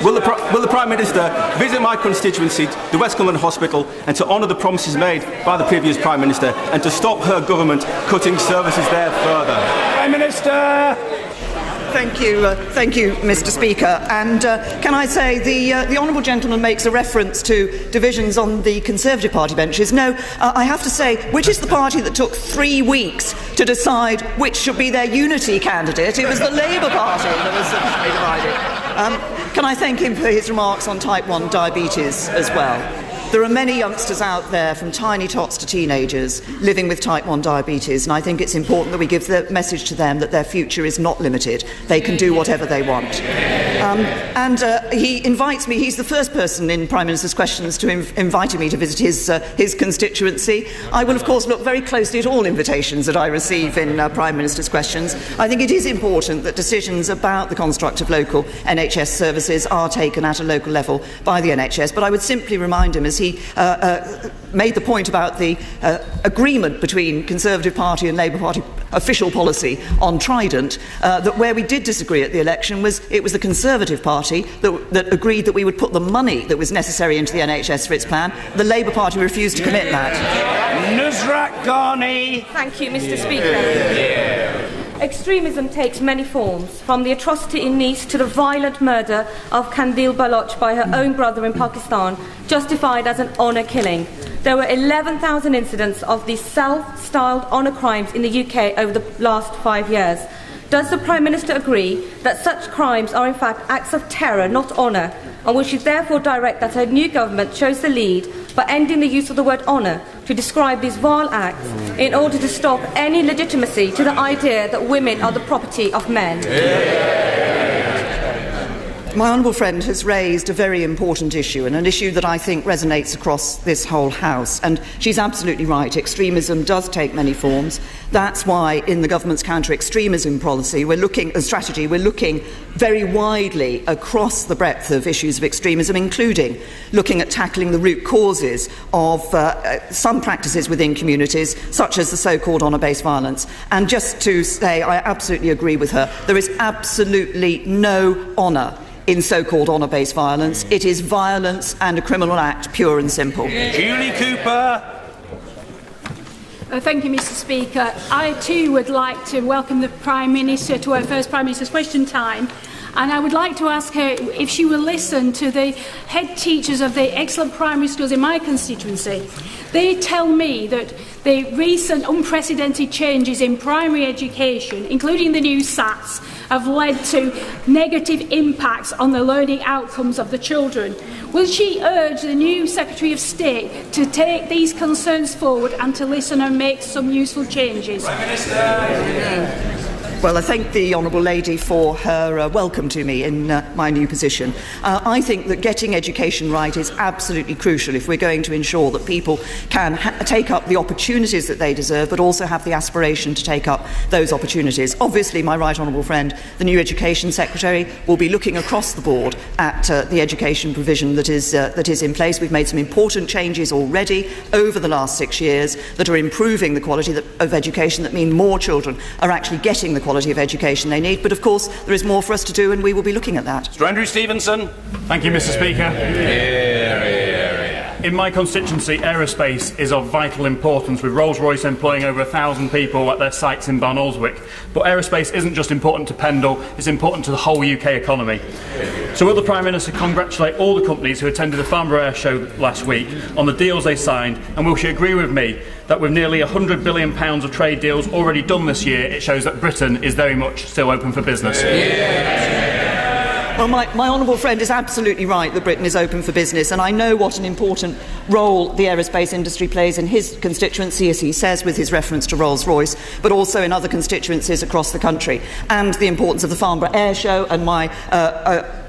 Will the Prime Minister visit my constituency, the West Cumberland Hospital, and to honour the promises made by the previous Prime Minister and to stop her government cutting services there further? Prime Minister! Thank you, Mr. Speaker. And can I say the honourable gentleman makes a reference to divisions on the Conservative Party benches. No, I have to say, which is the party that took 3 weeks to decide which should be their unity candidate? It was the Labour Party that was divided. Can I thank him for his remarks on type 1 diabetes as well? There are many youngsters out there, from tiny tots to teenagers, living with type 1 diabetes, and I think it's important that we give the message to them that their future is not limited. They can do whatever they want. He invites me, he's the first person in Prime Minister's Questions to invite me to visit his constituency. I will, of course, look very closely at all invitations that I receive in Prime Minister's Questions. I think it is important that decisions about the construct of local NHS services are taken at a local level by the NHS, but I would simply remind him, as he made the point about the agreement between Conservative Party and Labour Party official policy on Trident, that where we did disagree at the election was it was the Conservative Party that agreed that we would put the money that was necessary into the NHS for its plan. The Labour Party refused to commit that. Nusrat Ghani. Thank you, Mr. Speaker. Extremism takes many forms, from the atrocity in Nice to the violent murder of Kandil Baloch by her own brother in Pakistan, justified as an honour killing. There were 11,000 incidents of these self-styled honour crimes in the UK over the last 5 years. Does the Prime Minister agree that such crimes are in fact acts of terror, not honour, and will she therefore direct that her new government shows the lead by ending the use of the word honour to describe these vile acts in order to stop any legitimacy to the idea that women are the property of men? My honourable friend has raised a very important issue, and an issue that I think resonates across this whole House. And she's absolutely right. Extremism does take many forms. That's why in the government's counter-extremism policy, we're looking very widely across the breadth of issues of extremism, including looking at tackling the root causes of some practices within communities, such as the so-called honour-based violence. And just to say, I absolutely agree with her. There is absolutely no honour in so-called honour-based violence. It is violence and a criminal act, pure and simple. Julie Cooper. Thank you, Mr. Speaker. I too would like to welcome the Prime Minister to our first Prime Minister's Question Time. And I would like to ask her if she will listen to the head teachers of the excellent primary schools in my constituency. They tell me that the recent unprecedented changes in primary education, including the new SATs, have led to negative impacts on the learning outcomes of the children. Will she urge the new Secretary of State to take these concerns forward and to listen and make some useful changes? Prime Minister. Well, I thank the honourable lady for her welcome to me in my new position. I think that getting education right is absolutely crucial if we're going to ensure that people can take up the opportunities that they deserve, but also have the aspiration to take up those opportunities. Obviously, my right honourable friend, the new Education Secretary, will be looking across the board at the education provision that is in place. We've made some important changes already over the last 6 years that are improving the quality of education, that mean more children are actually getting the quality of education they need. But of course there is more for us to do, and we will be looking at that. Mr. Andrew Stevenson. Thank you, Mr. Speaker. In my constituency, aerospace is of vital importance, with Rolls-Royce employing over 1,000 people at their sites in Barnoldswick. But aerospace isn't just important to Pendle, it's important to the whole UK economy. So will the Prime Minister congratulate all the companies who attended the Farnborough Air Show last week on the deals they signed, and will she agree with me that with nearly £100 billion of trade deals already done this year, it shows that Britain is very much still open for business? Well, my honourable friend is absolutely right that Britain is open for business, and I know what an important role the aerospace industry plays in his constituency, as he says, with his reference to Rolls-Royce, but also in other constituencies across the country, and the importance of the Farnborough Air Show. And my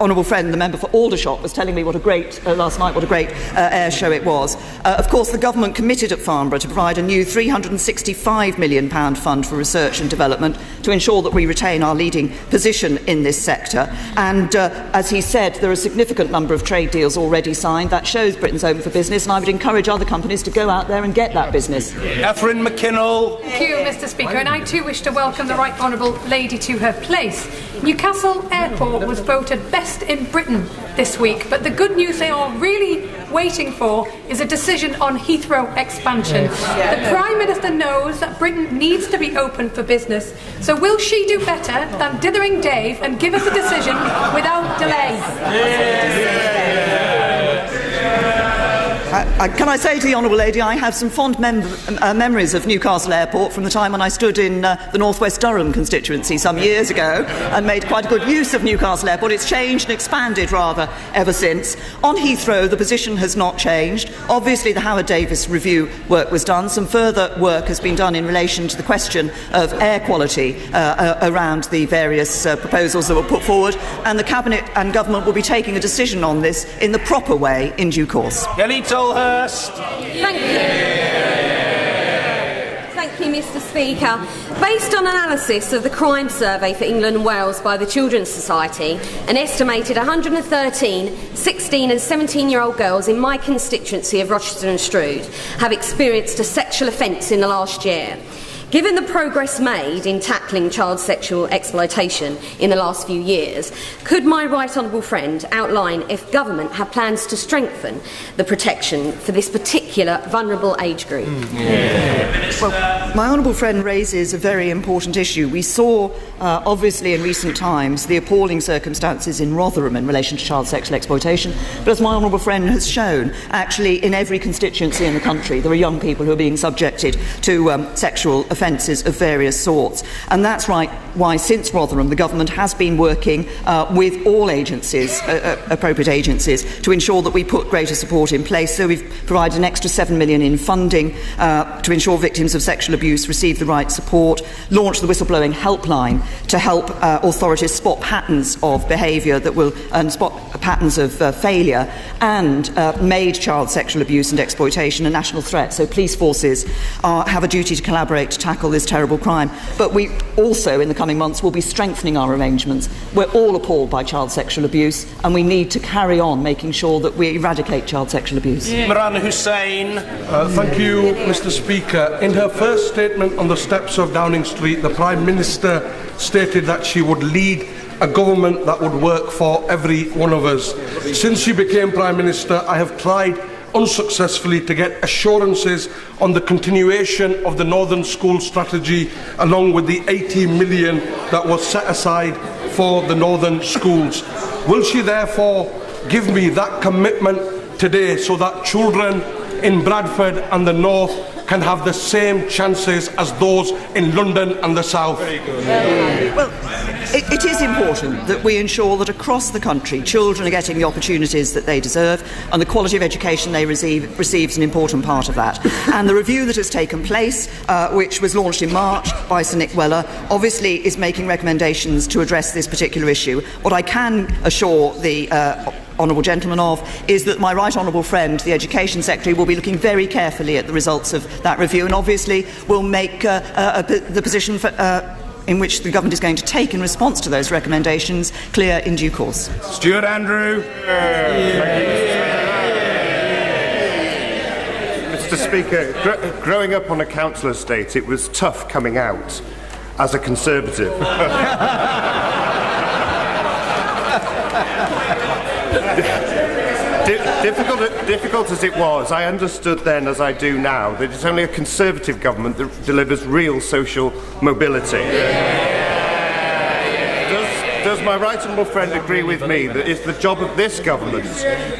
honourable friend, the member for Aldershot, was telling me last night what a great air show it was. Of course, the government committed at Farnborough to provide a new £365 million fund for research and development to ensure that we retain our leading position in this sector. And as he said, there are a significant number of trade deals already signed. That shows Britain's open for business, and I would encourage other companies to go out there and get that business. Catherine McKinnell. Thank you, Mr. Speaker, and I too wish to welcome the Right Honourable Lady to her place. Newcastle Airport was voted best in Britain this week, but the good news they are really waiting for is a decision on Heathrow expansion. The Prime Minister knows that Britain needs to be open for business, so will she do better than Dithering Dave and give us a decision without delay? Can I say to the Honourable Lady, I have some fond memories of Newcastle Airport from the time when I stood in the North West Durham constituency some years ago and made quite a good use of Newcastle Airport. It's changed and expanded rather ever since. On Heathrow, the position has not changed. Obviously, the Howard Davis review work was done. Some further work has been done in relation to the question of air quality around the various proposals that were put forward, and the Cabinet and Government will be taking a decision on this in the proper way in due course. Kelly Tolhurst. Thank you. Thank you, Mr. Speaker. Based on analysis of the crime survey for England and Wales by the Children's Society, an estimated 113 16 and 17-year-old girls in my constituency of Rochester and Strood have experienced a sexual offence in the last year. Given the progress made in tackling child sexual exploitation in the last few years, could my right honourable friend outline if government have plans to strengthen the protection for this particular vulnerable age group? Well, my honourable friend raises a very important issue. We saw, obviously, in recent times, the appalling circumstances in Rotherham in relation to child sexual exploitation. But as my honourable friend has shown, actually, in every constituency in the country, there are young people who are being subjected to sexual offences of various sorts. And that's right why, since Rotherham, the government has been working with all agencies, appropriate agencies, to ensure that we put greater support in place. So we've provided an extra £7 million in funding to ensure victims of sexual abuse receive the right support, launched the whistleblowing helpline to help authorities spot patterns of behaviour that will spot patterns of failure, and made child sexual abuse and exploitation a national threat. So police forces have a duty to collaborate to tackle this terrible crime. But we also, in the coming months, will be strengthening our arrangements. We're all appalled by child sexual abuse, and we need to carry on making sure that we eradicate child sexual abuse. Imran Hussain. Thank you, Mr. Speaker. In her first statement on the steps of Downing Street, the Prime Minister stated that she would lead a government that would work for every one of us. Since she became Prime Minister, I have tried unsuccessfully to get assurances on the continuation of the Northern School Strategy, along with the 80 million that was set aside for the Northern schools. Will she therefore give me that commitment today so that children in Bradford and the North can have the same chances as those in London and the South? Well, it is important that we ensure that across the country children are getting the opportunities that they deserve, and the quality of education they receives an important part of that. And the review that has taken place, which was launched in March by Sir Nick Weller, obviously is making recommendations to address this particular issue. What I can assure the honourable gentleman of is that my right honourable friend, the Education Secretary, will be looking very carefully at the results of that review, and obviously will make the position in which the government is going to take in response to those recommendations clear in due course. Stuart Andrew. Mr. Speaker, growing up on a council estate, it was tough coming out as a Conservative. Difficult as it was, I understood then, as I do now, that it's only a Conservative government that delivers real social mobility. Does my right honourable friend agree with me that it's the job of this government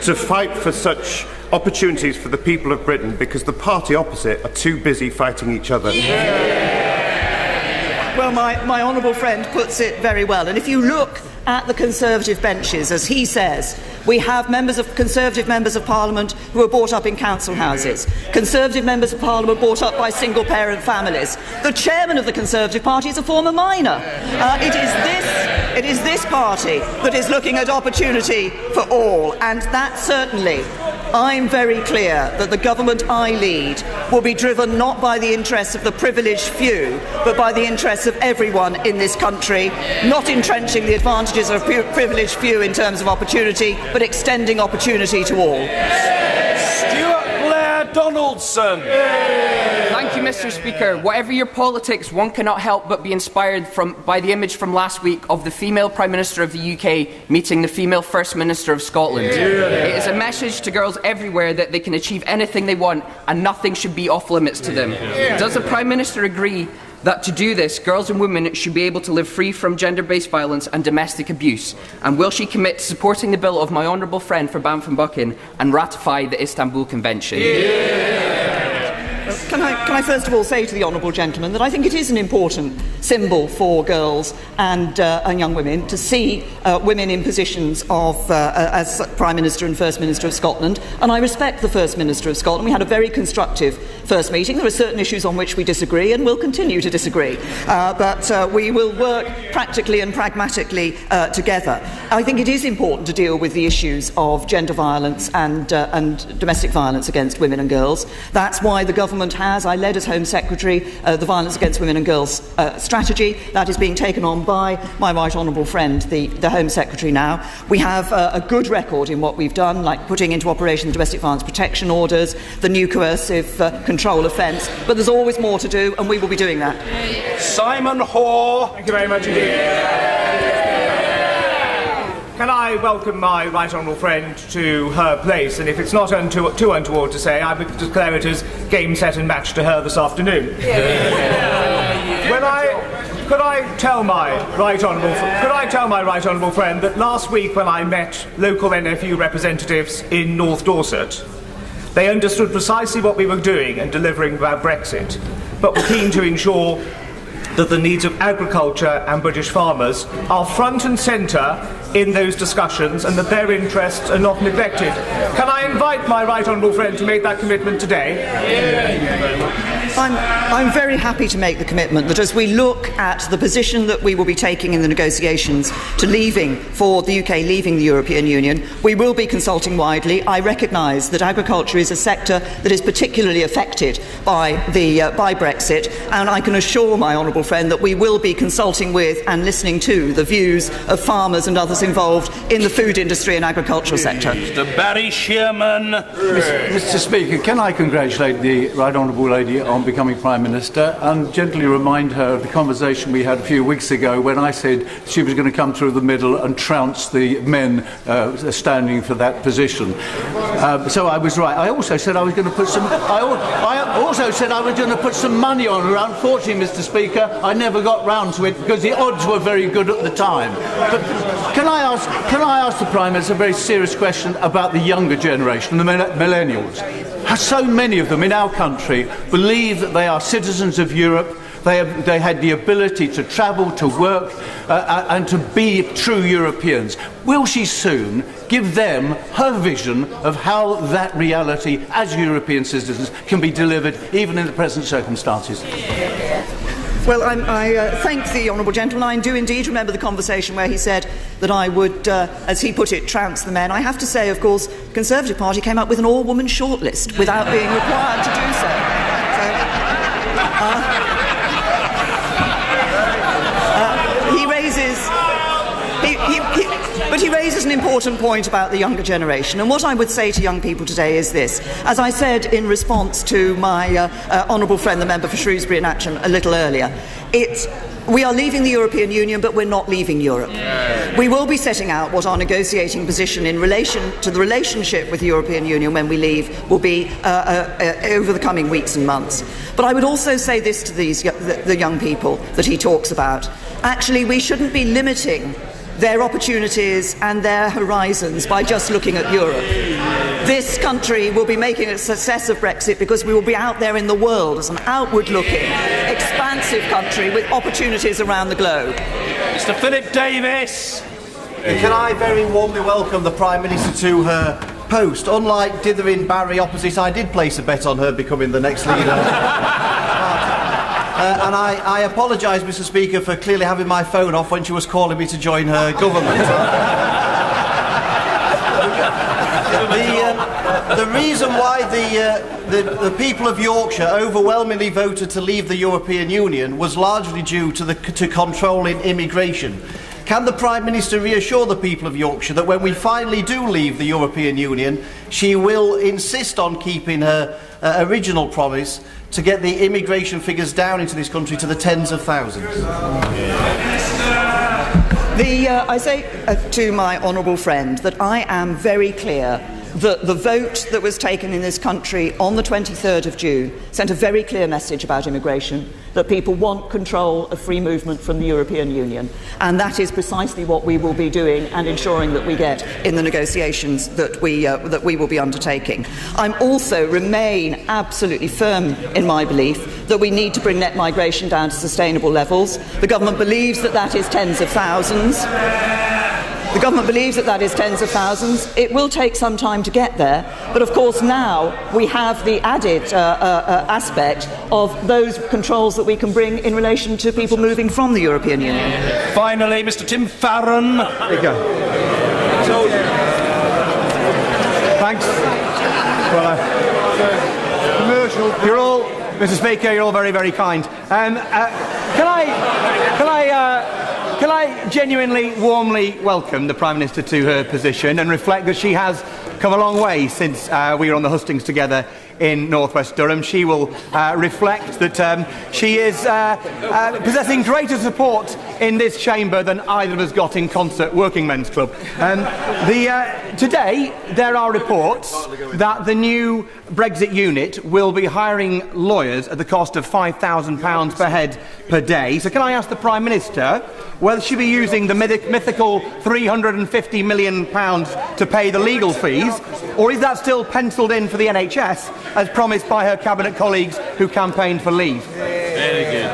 to fight for such opportunities for the people of Britain, because the party opposite are too busy fighting each other? Well, my honourable friend puts it very well. And if you look at the Conservative benches, as he says, we have Conservative members of Parliament who are brought up in council houses, Conservative members of Parliament brought up by single-parent families. The chairman of the Conservative Party is a former miner. It is this party that is looking at opportunity for all, and that certainly, I'm very clear that the government I lead will be driven not by the interests of the privileged few, but by the interests of everyone in this country, not entrenching the advantages of privileged few in terms of opportunity, but extending opportunity to all. Stuart Blair Donaldson. Thank you, Mr. Speaker. Whatever your politics, one cannot help but be inspired by the image from last week of the female Prime Minister of the UK meeting the female First Minister of Scotland. It is a message to girls everywhere that they can achieve anything they want and nothing should be off limits to them. Does the Prime Minister agree that to do this, girls and women should be able to live free from gender-based violence and domestic abuse? And will she commit to supporting the bill of my honourable friend for Banff and Buchan and ratify the Istanbul Convention? Can I first of all say to the honourable gentleman that I think it is an important symbol for girls and young women to see women in positions of as Prime Minister and First Minister of Scotland, and I respect the First Minister of Scotland. We had a very constructive first meeting. There are certain issues on which we disagree and will continue to disagree, but we will work practically and pragmatically together. I think it is important to deal with the issues of gender violence and domestic violence against women and girls. That's why the government has, I led as Home Secretary, the Violence Against Women and Girls strategy. That is being taken on by my right honourable friend, the Home Secretary now. We have a good record in what we've done, like putting into operation the domestic violence protection orders, the new coercive control offence, but there's always more to do, and we will be doing that. Simon Hoare. Thank you very much indeed. Can I welcome my right honourable friend to her place? And if it's not too untoward to say, I would declare it as game, set and match to her this afternoon. Could I tell my right honourable friend that last week when I met local NFU representatives in North Dorset, they understood precisely what we were doing and delivering about Brexit, but were keen to ensure that the needs of agriculture and British farmers are front and centre in those discussions and that their interests are not neglected. Can I invite my right honourable friend to make that commitment today? I'm very happy to make the commitment that as we look at the position that we will be taking in the negotiations for the UK leaving the European Union, we will be consulting widely. I recognise that agriculture is a sector that is particularly affected by Brexit, and I can assure my honourable friend that we will be consulting with and listening to the views of farmers and others involved in the food industry and agricultural sector. Mr. Barry Shearman. Mr. Speaker, can I congratulate the Right Honourable Lady on becoming Prime Minister and gently remind her of the conversation we had a few weeks ago when I said she was going to come through the middle and trounce the men standing for that position. So I was right. I also said I was going to put some. I also said I was going to put some money on her. Unfortunately, Mr. Speaker, I never got round to it because the odds were very good at the time. But can I ask the Prime Minister a very serious question about the younger generation, the millennials? So many of them in our country believe that they are citizens of Europe. They had the ability to travel, to work, and to be true Europeans. Will she soon give them her vision of how that reality as European citizens can be delivered even in the present circumstances? Well, I thank the honourable gentleman. I do indeed remember the conversation where he said that I would, as he put it, trounce the men. I have to say, of course, the Conservative Party came up with an all-woman shortlist without being required to do so. He raises an important point about the younger generation, and what I would say to young people today is this. As I said in response to my honourable friend, the member for Shrewsbury and Atcham, a little earlier, we are leaving the European Union, but we're not leaving Europe. We will be setting out what our negotiating position in relation to the relationship with the European Union when we leave will be over the coming weeks and months. But I would also say this to the young people that he talks about. Actually, we shouldn't be limiting their opportunities and their horizons by just looking at Europe. This country will be making a success of Brexit because we will be out there in the world as an outward-looking, expansive country with opportunities around the globe. Mr. Philip Davis. Can I very warmly welcome the Prime Minister to her post. Unlike dithering Barry opposite, I did place a bet on her becoming the next leader. And I apologise, Mr. Speaker, for clearly having my phone off when she was calling me to join her government. The reason why the people of Yorkshire overwhelmingly voted to leave the European Union was largely due to controlling immigration. Can the Prime Minister reassure the people of Yorkshire that when we finally do leave the European Union, she will insist on keeping her original promise to get the immigration figures down into this country to the tens of thousands? I say to my honourable friend that I am very clear that the vote that was taken in this country on the 23rd of June sent a very clear message about immigration, that people want control of free movement from the European Union, and that is precisely what we will be doing and ensuring that we get in the negotiations that we will be undertaking. I also remain absolutely firm in my belief that we need to bring net migration down to sustainable levels. The government believes that that is tens of thousands. The government believes that that is tens of thousands. It will take some time to get there, but of course now we have the added aspect of those controls that we can bring in relation to people moving from the European Union. Finally, Mr. Tim Farron. There you go. So, thanks. Well, you're all, Mr. Speaker, you're all very, very kind. Can I genuinely, warmly welcome the Prime Minister to her position and reflect that she has come a long way since we were on the hustings together in North West Durham. She will reflect that she is possessing greater support in this chamber than either of us got in Concert Working Men's Club. Today, there are reports that the new Brexit unit will be hiring lawyers at the cost of £5,000 per head per day. So can I ask the Prime Minister whether she'll be using the mythical £350 million to pay the legal fees, or is that still penciled in for the NHS, as promised by her cabinet colleagues who campaigned for leave? Very good.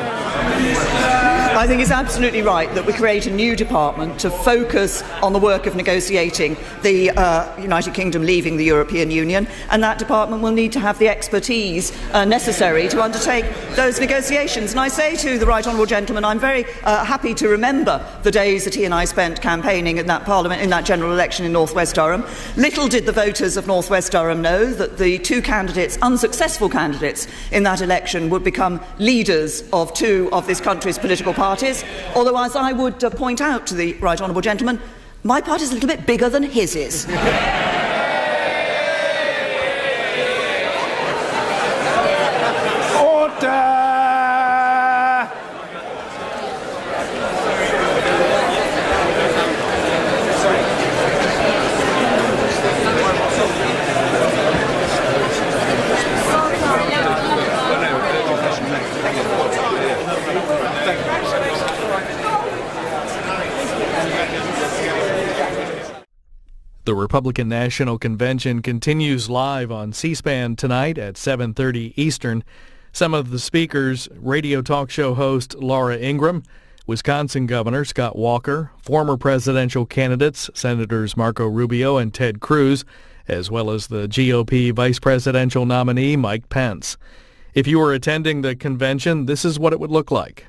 I think it's absolutely right that we create a new department to focus on the work of negotiating the United Kingdom leaving the European Union, and that department will need to have the expertise necessary to undertake those negotiations. And I say to the Right Honourable Gentleman, I'm very happy to remember the days that he and I spent campaigning in that Parliament, in that general election in North West Durham. Little did the voters of North West Durham know that the two candidates, unsuccessful candidates in that election, would become leaders of two of this country's political parties. Although, as I would point out to the Right Honourable Gentleman, my party is a little bit bigger than his is. Order! The Republican National Convention continues live on C-SPAN tonight at 7:30 Eastern. Some of the speakers: radio talk show host Laura Ingraham, Wisconsin Governor Scott Walker, former presidential candidates Senators Marco Rubio and Ted Cruz, as well as the GOP vice presidential nominee Mike Pence. If you were attending the convention, this is what it would look like.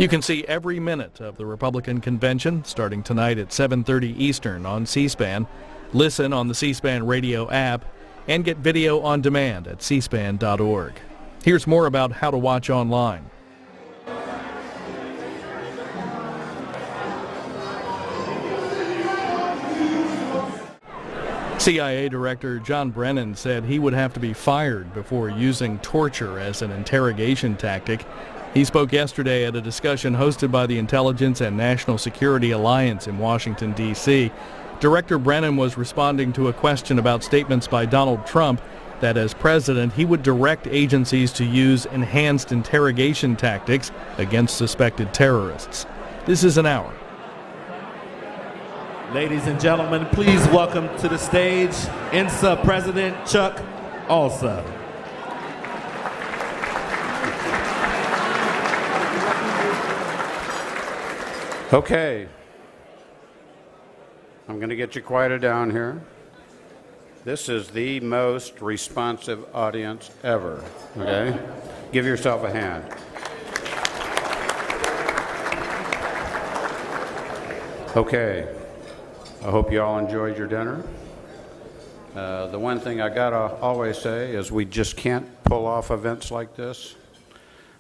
You can see every minute of the Republican convention starting tonight at 7:30 Eastern on C-SPAN. Listen on the C-SPAN radio app and get video on demand at cspan.org. Here's more about how to watch online. CIA Director John Brennan said he would have to be fired before using torture as an interrogation tactic. He spoke yesterday at a discussion hosted by the Intelligence and National Security Alliance in Washington, D.C. Director Brennan was responding to a question about statements by Donald Trump that as president he would direct agencies to use enhanced interrogation tactics against suspected terrorists. This is an hour. Ladies and gentlemen, please welcome to the stage INSA President Chuck Alsa. Okay. I'm going to get you quieted down here. This is the most responsive audience ever, okay? Give yourself a hand. Okay. I hope you all enjoyed your dinner. The one thing I gotta always say is we just can't pull off events like this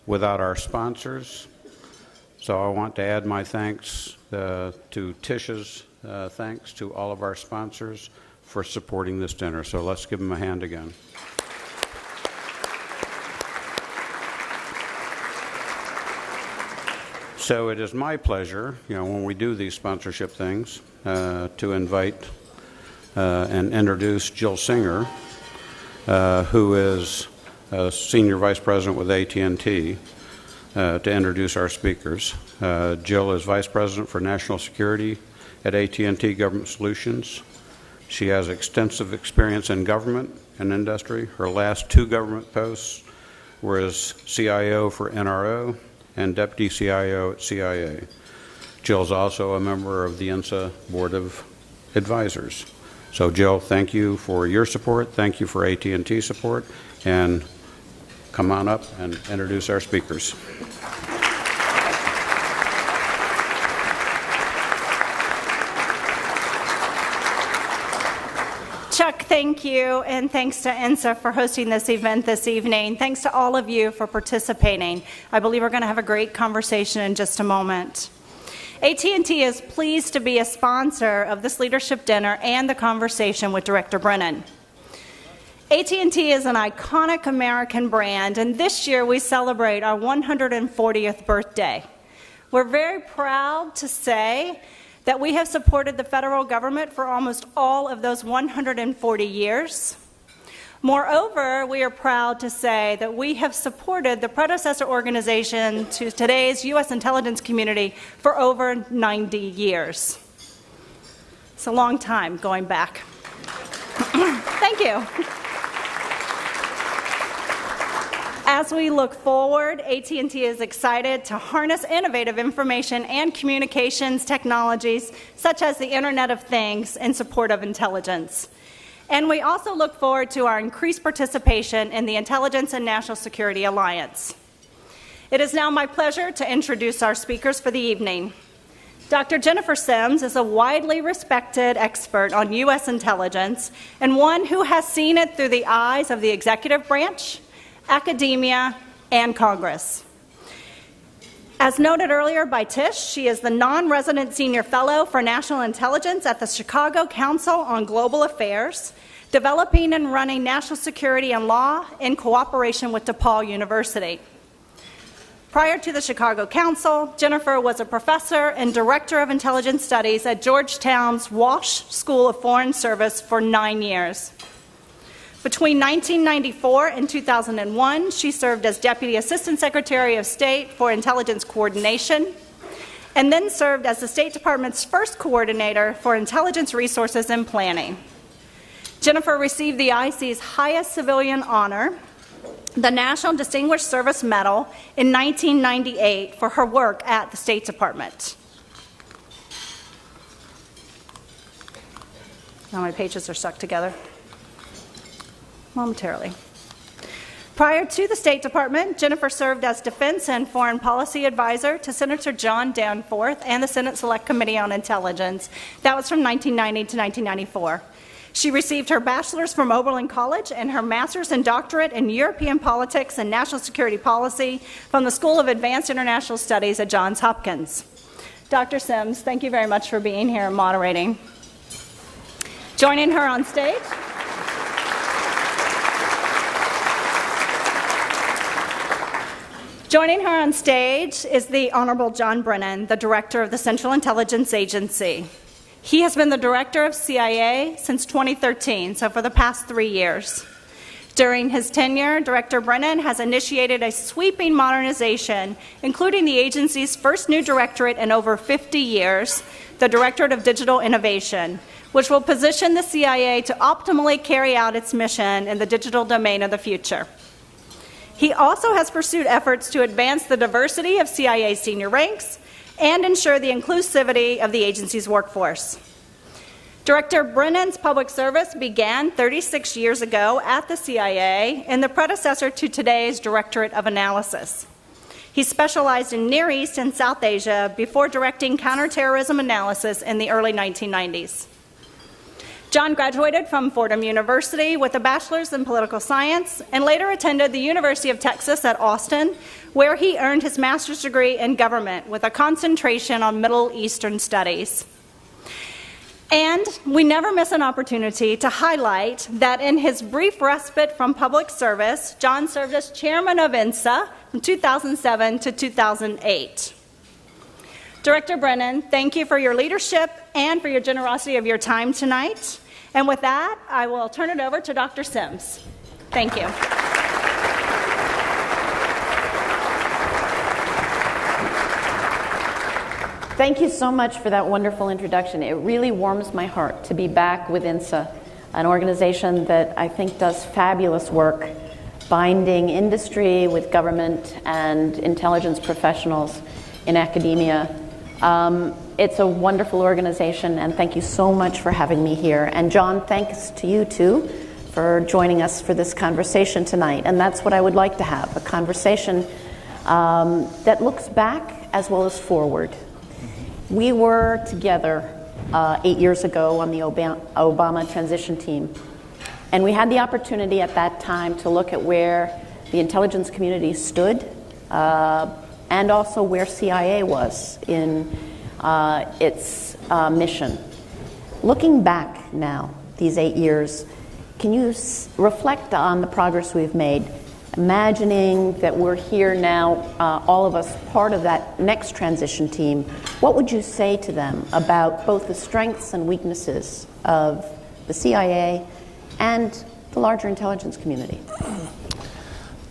without our sponsors. So I want to add my thanks to Tish's thanks to all of our sponsors for supporting this dinner. So let's give them a hand again. So it is my pleasure, when we do these sponsorship things, to invite and introduce Jill Singer, who is a Senior Vice President with AT&T, to introduce our speakers. Jill is Vice President for National Security at AT&T Government Solutions. She has extensive experience in government and industry. Her last two government posts were as CIO for NRO and Deputy CIO at CIA. Jill's also a member of the INSA Board of Advisors. So Jill, thank you for your support. Thank you for AT&T support. And come on up and introduce our speakers. Chuck, thank you, and thanks to INSA for hosting this event this evening. Thanks to all of you for participating. I believe we're going to have a great conversation in just a moment. AT&T is pleased to be a sponsor of this leadership dinner and the conversation with Director Brennan. AT&T is an iconic American brand, and this year we celebrate our 140th birthday. We're very proud to say that we have supported the federal government for almost all of those 140 years. Moreover, we are proud to say that we have supported the predecessor organization to today's U.S. intelligence community for over 90 years. It's a long time going back. Thank you. As we look forward, AT&T is excited to harness innovative information and communications technologies such as the Internet of Things in support of intelligence. And we also look forward to our increased participation in the Intelligence and National Security Alliance. It is now my pleasure to introduce our speakers for the evening. Dr. Jennifer Sims is a widely respected expert on U.S. intelligence and one who has seen it through the eyes of the executive branch, academia, and Congress. As noted earlier by Tish, she is the non-resident senior fellow for national intelligence at the Chicago Council on Global Affairs, developing and running national security and law in cooperation with DePaul University. Prior to the Chicago Council, Jennifer was a professor and director of intelligence studies at Georgetown's Walsh School of Foreign Service for 9 years. Between 1994 and 2001, she served as Deputy Assistant Secretary of State for Intelligence Coordination, and then served as the State Department's first coordinator for intelligence resources and planning. Jennifer received the IC's highest civilian honor, the National Distinguished Service Medal, in 1998 for her work at the State Department. Now my pages are stuck together momentarily. Prior to the State Department, Jennifer served as Defense and Foreign Policy Advisor to Senator John Danforth and the Senate Select Committee on Intelligence. That was from 1990 to 1994. She received her bachelor's from Oberlin College and her master's and doctorate in European politics and national security policy from the School of Advanced International Studies at Johns Hopkins. Dr. Sims, thank you very much for being here and moderating. Joining her on stage, is the Honorable John Brennan, the Director of the Central Intelligence Agency. He has been the Director of CIA since 2013, so for the past 3 years. During his tenure, Director Brennan has initiated a sweeping modernization, including the agency's first new directorate in over 50 years, the Directorate of Digital Innovation, which will position the CIA to optimally carry out its mission in the digital domain of the future. He also has pursued efforts to advance the diversity of CIA senior ranks and ensure the inclusivity of the agency's workforce. Director Brennan's public service began 36 years ago at the CIA in the predecessor to today's Directorate of Analysis. He specialized in Near East and South Asia before directing counterterrorism analysis in the early 1990s. John graduated from Fordham University with a bachelor's in political science and later attended the University of Texas at Austin, where he earned his master's degree in government with a concentration on Middle Eastern studies. And we never miss an opportunity to highlight that in his brief respite from public service, John served as chairman of INSA from 2007 to 2008. Director Brennan, thank you for your leadership and for your generosity of your time tonight. And with that, I will turn it over to Dr. Sims. Thank you. Thank you so much for that wonderful introduction. It really warms my heart to be back with INSA, an organization that I think does fabulous work binding industry with government and intelligence professionals in academia. It's a wonderful organization, and thank you so much for having me here. And John, thanks to you too for joining us for this conversation tonight. And that's what I would like to have, a conversation that looks back as well as forward. We were together 8 years ago on the Obama transition team, and we had the opportunity at that time to look at where the intelligence community stood and also where CIA was in its mission. Looking back now, these 8 years, can you reflect on the progress we've made, imagining that we're here now, all of us part of that next transition team? What would you say to them about both the strengths and weaknesses of the CIA and the larger intelligence community?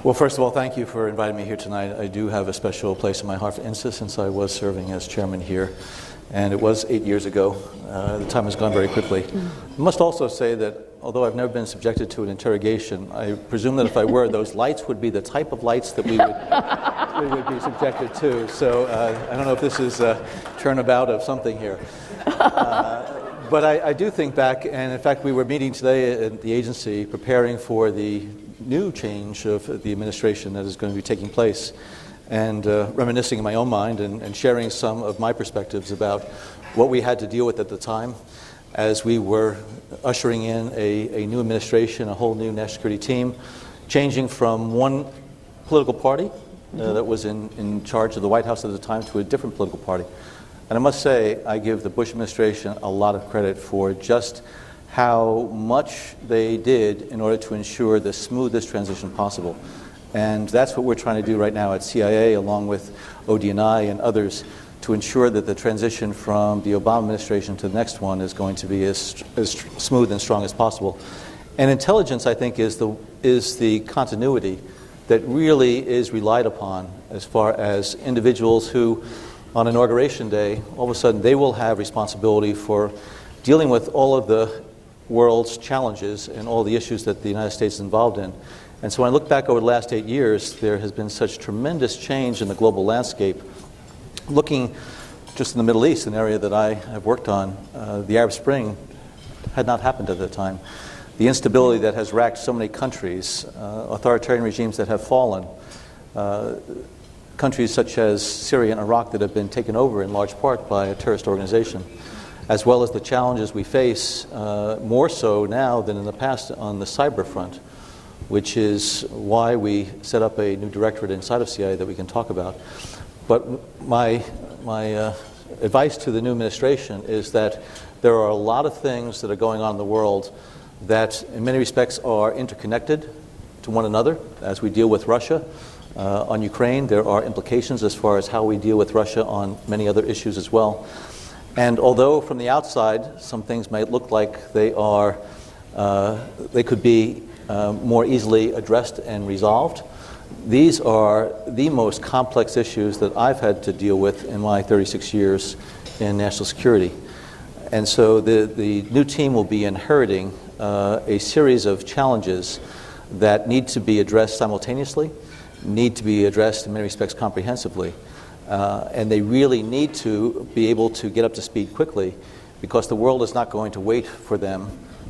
Well, first of all, thank you for inviting me here tonight. I do have a special place in my heart for INSA since I was serving as chairman here, and it was 8 years ago. The time has gone very quickly. I must also say that although I've never been subjected to an interrogation, I presume that if I were, those lights would be the type of lights that we would be subjected to. So I don't know if this is a turnabout of something here. But I do think back, and in fact we were meeting today at the agency preparing for the new change of the administration that is going to be taking place, and reminiscing in my own mind and sharing some of my perspectives about what we had to deal with at the time as we were ushering in a new administration, a whole new national security team, changing from one political party that was in charge of the White House at the time to a different political party. And I must say, I give the Bush administration a lot of credit for just how much they did in order to ensure the smoothest transition possible. And that's what we're trying to do right now at CIA, along with ODNI and others, to ensure that the transition from the Obama administration to the next one is going to be as smooth and strong as possible. And intelligence, I think, is the continuity that really is relied upon as far as individuals who, on Inauguration Day, all of a sudden they will have responsibility for dealing with all of the world's challenges and all the issues that the United States is involved in. And so when I look back over the last 8 years, there has been such tremendous change in the global landscape. Looking just in the Middle East, an area that I have worked on, the Arab Spring had not happened at that time. the instability that has racked so many countries, authoritarian regimes that have fallen, countries such as Syria and Iraq that have been taken over in large part by a terrorist organization, as well as the challenges we face more so now than in the past on the cyber front, which is why we set up a new directorate inside of CIA that we can talk about. But my advice to the new administration is that there are a lot of things that are going on in the world that in many respects are interconnected to one another. As we deal with Russia on Ukraine, there are implications as far as how we deal with Russia on many other issues as well. And although from the outside some things might look like they could be more easily addressed and resolved, these are the most complex issues that I've had to deal with in my 36 years in national security. And so the new team will be inheriting a series of challenges that need to be addressed simultaneously, need to be addressed in many respects comprehensively. And they really need to be able to get up to speed quickly, because the world is not going to wait for them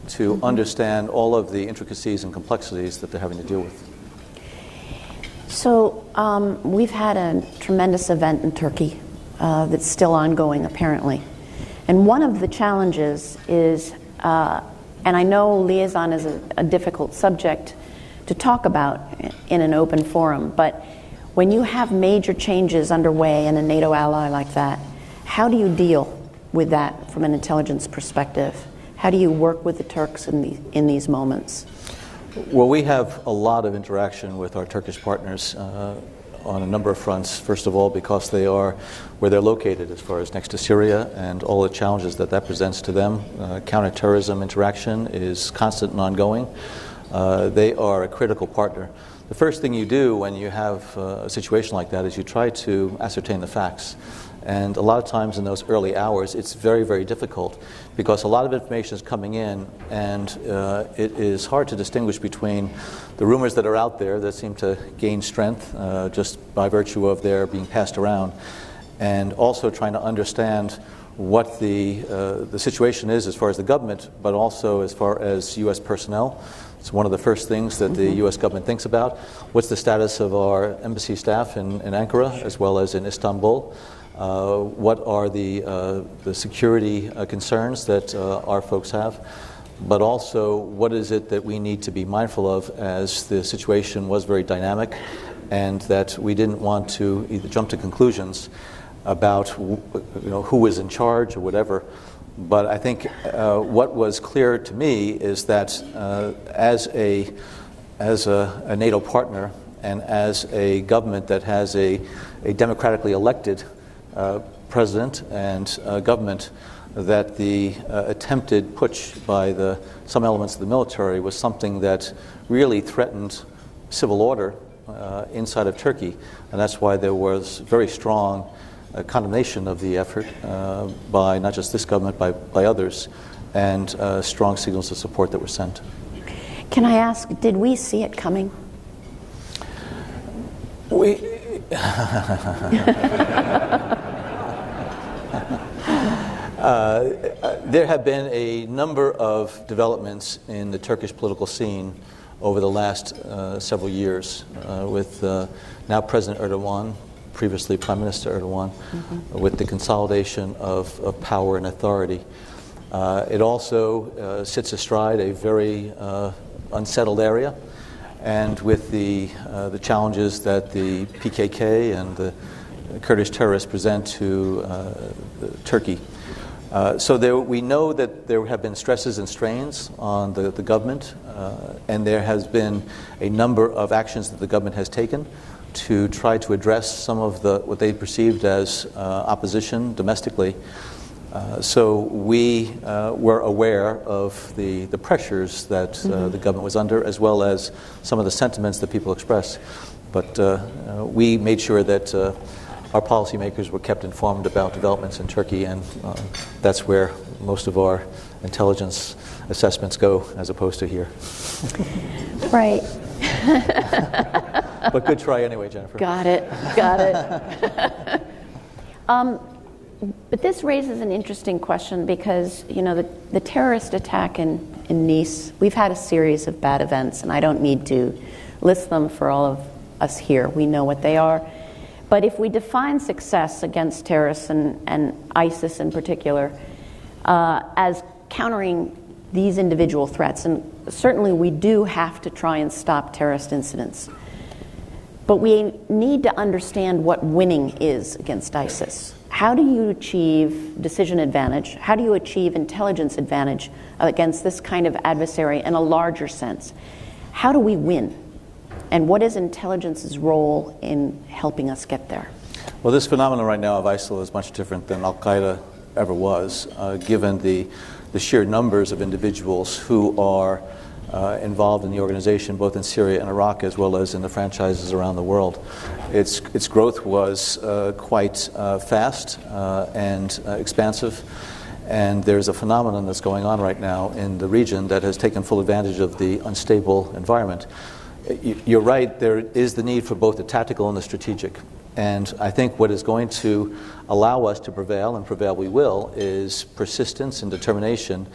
to understand all of the intricacies and complexities that they're having to deal with. So we've had a tremendous event in Turkey that's still ongoing, apparently. And one of the challenges is, and I know liaison is a difficult subject to talk about in an open forum, but when you have major changes underway in a NATO ally like that, how do you deal with that from an intelligence perspective? How do you work with the Turks in these moments? Well, we have a lot of interaction with our Turkish partners on a number of fronts. First of all, because they are where they're located as far as next to Syria and all the challenges that presents to them. Counterterrorism interaction is constant and ongoing. They are a critical partner. The first thing you do when you have a situation like that is you try to ascertain the facts. And a lot of times in those early hours, it's very, very difficult, because a lot of information is coming in, and it is hard to distinguish between the rumors that are out there that seem to gain strength just by virtue of their being passed around, and also trying to understand what the situation is as far as the government, but also as far as U.S. personnel. It's one of the first things that the U.S. government thinks about. What's the status of our embassy staff in Ankara as well as in Istanbul? What are the security concerns that our folks have? But also, what is it that we need to be mindful of, as the situation was very dynamic, and that we didn't want to either jump to conclusions about who was in charge or whatever. But I think what was clear to me is that as a NATO partner and as a government that has a democratically elected president and government, that the attempted putsch by some elements of the military was something that really threatened civil order inside of Turkey. And that's why there was very strong condemnation of the effort by not just this government, by others, and strong signals of support that were sent. Can I ask, did we see it coming? There have been a number of developments in the Turkish political scene over the last several years, with now President Erdogan, previously Prime Minister Erdogan, with the consolidation of power and authority. It also sits astride a very unsettled area, and with the challenges that the PKK and the Kurdish terrorists present to Turkey. So we know that there have been stresses and strains on the government, and there has been a number of actions that the government has taken to try to address some of what they perceived as opposition domestically. So we were aware of the pressures that the government was under, as well as some of the sentiments that people expressed. But we made sure that our policymakers were kept informed about developments in Turkey, and that's where most of our intelligence assessments go, as opposed to here. Right. But good try anyway, Jennifer. Got it. But this raises an interesting question because, you know, the terrorist attack in Nice, we've had a series of bad events, and I don't need to list them for all of us here. We know what they are. But if we define success against terrorists and ISIS in particular as countering these individual threats, and certainly we do have to try and stop terrorist incidents, but we need to understand what winning is against ISIS. How do you achieve decision advantage? How do you achieve intelligence advantage against this kind of adversary in a larger sense? How do we win? And what is intelligence's role in helping us get there? Well, this phenomenon right now of ISIL is much different than Al-Qaeda ever was, given the sheer numbers of individuals who are involved in the organization, both in Syria and Iraq, as well as in the franchises around the world. Its growth was quite fast and expansive, and there's a phenomenon that's going on right now in the region that has taken full advantage of the unstable environment. You're right, there is the need for both the tactical and the strategic. And I think what is going to allow us to prevail, and prevail we will, is persistence and determination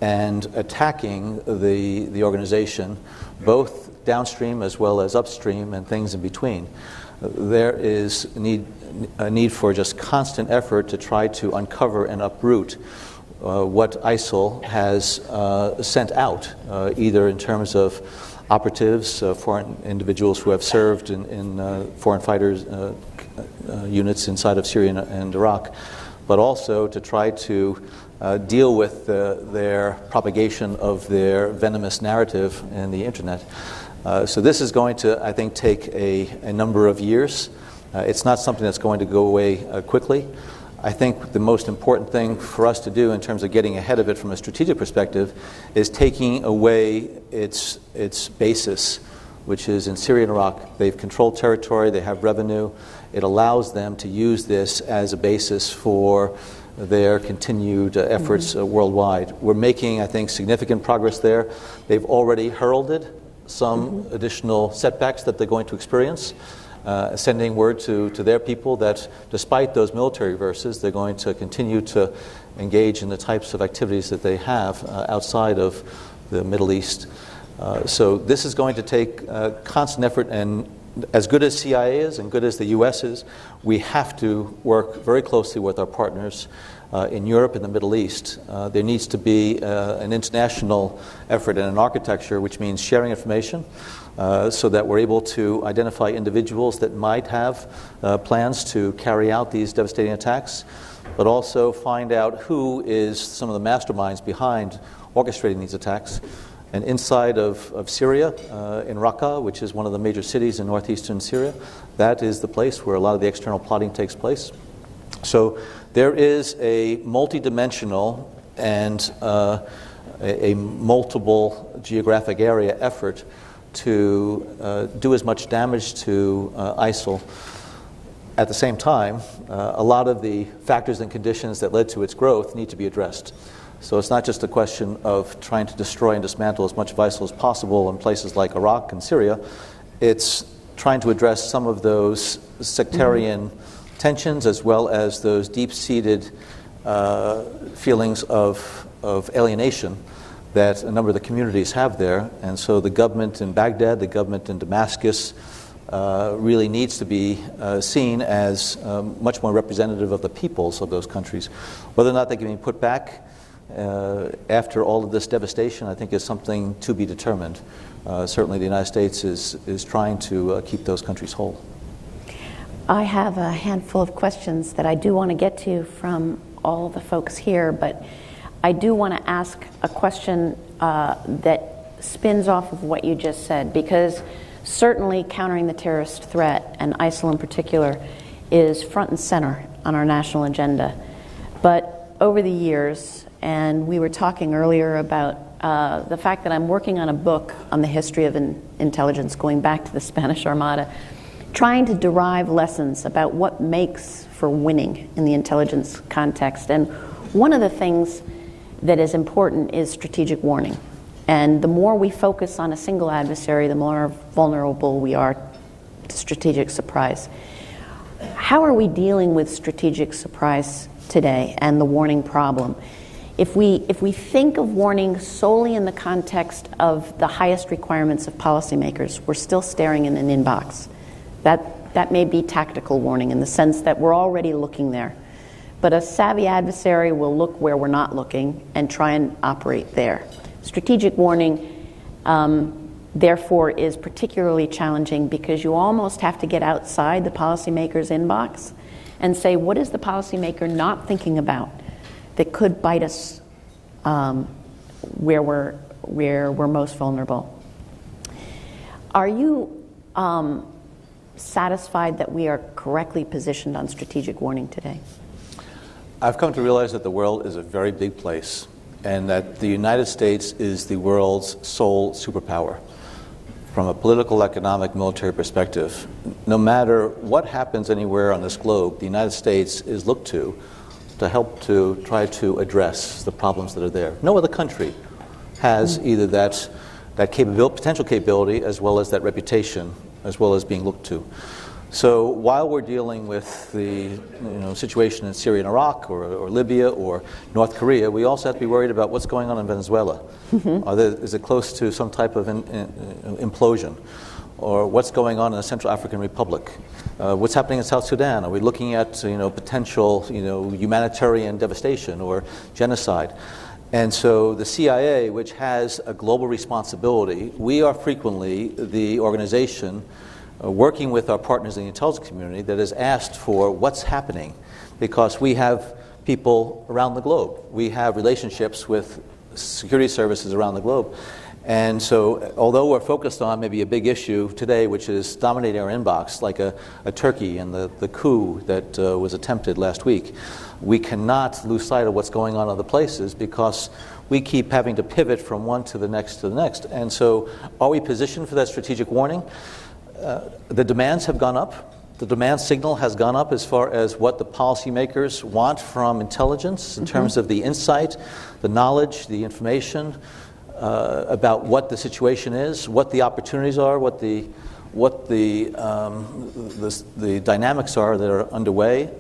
and attacking the organization, both downstream as well as upstream and things in between. There is a need for just constant effort to try to uncover and uproot what ISIL has sent out, either in terms of operatives, foreign individuals who have served in foreign fighters units inside of Syria and Iraq, but also to try to deal with their propagation of their venomous narrative in the internet. So this is going to, I think, take a number of years. It's not something that's going to go away quickly. I think the most important thing for us to do in terms of getting ahead of it from a strategic perspective is taking away its basis, which is in Syria and Iraq. They've controlled territory, they have revenue. It allows them to use this as a basis for their continued efforts worldwide. We're making, I think, significant progress there. They've already heralded some additional setbacks that they're going to experience, sending word to their people that despite those military reverses, they're going to continue to engage in the types of activities that they have outside of the Middle East. So this is going to take constant effort, and as good as CIA is and good as the U.S. is, we have to work very closely with our partners in Europe and the Middle East. There needs to be an international effort and an architecture, which means sharing information so that we're able to identify individuals that might have plans to carry out these devastating attacks, but also find out who is some of the masterminds behind orchestrating these attacks. And inside of Syria, in Raqqa, which is one of the major cities in northeastern Syria, that is the place where a lot of the external plotting takes place. So there is a multidimensional and a multiple geographic area effort to do as much damage to ISIL. At the same time, a lot of the factors and conditions that led to its growth need to be addressed. So it's not just a question of trying to destroy and dismantle as much of ISIL as possible in places like Iraq and Syria. It's trying to address some of those sectarian tensions as well as those deep-seated feelings of alienation that a number of the communities have there. And so the government in Baghdad, the government in Damascus, really needs to be seen as much more representative of the peoples of those countries. Whether or not they can be put back after all of this devastation, I think, is something to be determined. Certainly the United States is trying to keep those countries whole. I have a handful of questions that I do want to get to from all the folks here, but I do want to ask a question that spins off of what you just said, because certainly countering the terrorist threat, and ISIL in particular, is front and center on our national agenda. But over the years, and we were talking earlier about the fact that I'm working on a book on the history of intelligence going back to the Spanish Armada, trying to derive lessons about what makes for winning in the intelligence context. And one of the things that is important is strategic warning. And the more we focus on a single adversary, the more vulnerable we are to strategic surprise. How are we dealing with strategic surprise today and the warning problem. If we think of warning solely in the context of the highest requirements of policymakers, we're still staring in an inbox. That may be tactical warning in the sense that we're already looking there. But a savvy adversary will look where we're not looking and try and operate there. Strategic warning, therefore, is particularly challenging because you almost have to get outside the policymaker's inbox and say, what is the policymaker not thinking about that could bite us where we're most vulnerable? Are you satisfied that we are correctly positioned on strategic warning today? I've come to realize that the world is a very big place and that the United States is the world's sole superpower. From a political, economic, military perspective, no matter what happens anywhere on this globe, the United States is looked to help to try to address the problems that are there. No other country has either that potential capability as well as that reputation, as well as being looked to. So while we're dealing with the situation in Syria and Iraq or Libya or North Korea, we also have to be worried about what's going on in Venezuela. Is it close to some type of implosion? Or what's going on in the Central African Republic? What's happening in South Sudan? Are we looking at potential humanitarian devastation or genocide? And so the CIA, which has a global responsibility, we are frequently the organization working with our partners in the intelligence community that is asked for what's happening, because we have people around the globe. We have relationships with security services around the globe. And so although we're focused on maybe a big issue today, which is dominating our inbox, like a Turkey and the coup that was attempted last week, we cannot lose sight of what's going on in other places because we keep having to pivot from one to the next to the next. And so are we positioned for that strategic warning? The demands have gone up. The demand signal has gone up as far as what the policymakers want from intelligence in terms of the insight, the knowledge, the information about what the situation is, what the opportunities are, what the dynamics are that are underway.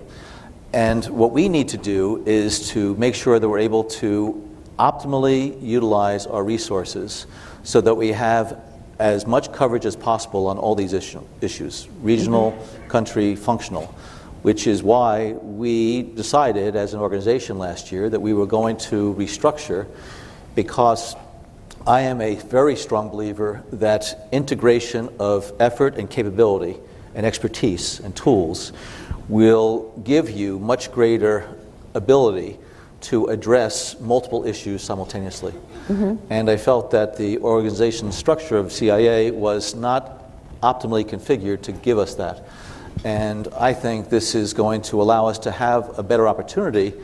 And what we need to do is to make sure that we're able to optimally utilize our resources so that we have as much coverage as possible on all these issues, regional, country, functional, which is why we decided as an organization last year that we were going to restructure, because I am a very strong believer that integration of effort and capability and expertise and tools will give you much greater ability to address multiple issues simultaneously. And I felt that the organization structure of CIA was not optimally configured to give us that. And I think this is going to allow us to have a better opportunity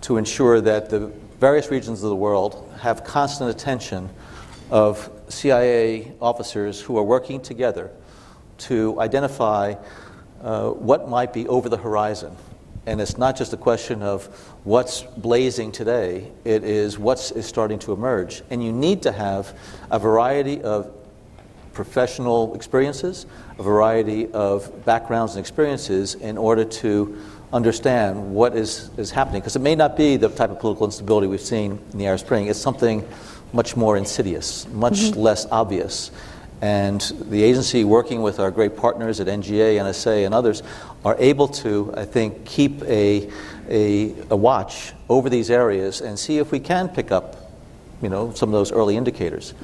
to ensure that the various regions of the world have constant attention of CIA officers who are working together to identify what might be over the horizon. And it's not just a question of what's blazing today, it is what's starting to emerge. And you need to have a variety of professional experiences, a variety of backgrounds and experiences in order to understand what is happening. Because it may not be the type of political instability we've seen in the Arab Spring. It's something much more insidious, much less obvious. And the agency, working with our great partners at NGA, NSA, and others, are able to, I think, keep a watch over these areas and see if we can pick up, some of those early indicators.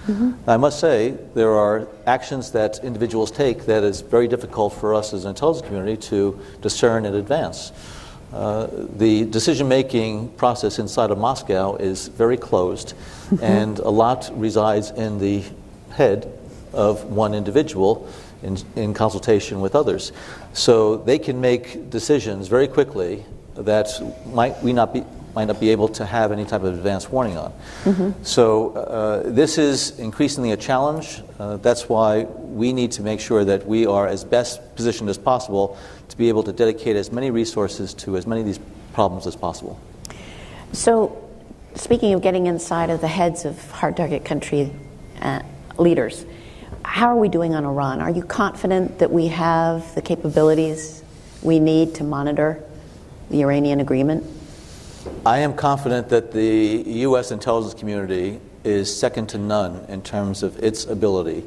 I must say, there are actions that individuals take that is very difficult for us as an intelligence community to discern in advance. The decision-making process inside of Moscow is very closed, and a lot resides in the head of one individual in consultation with others. So they can make decisions very quickly that might not be able to have any type of advance warning on. So this is increasingly a challenge. That's why we need to make sure that we are as best positioned as possible to be able to dedicate as many resources to as many of these problems as possible. So speaking of getting inside of the heads of hard target country leaders, how are we doing on Iran? Are you confident that we have the capabilities we need to monitor the Iranian agreement? I am confident that the U.S. intelligence community is second to none in terms of its ability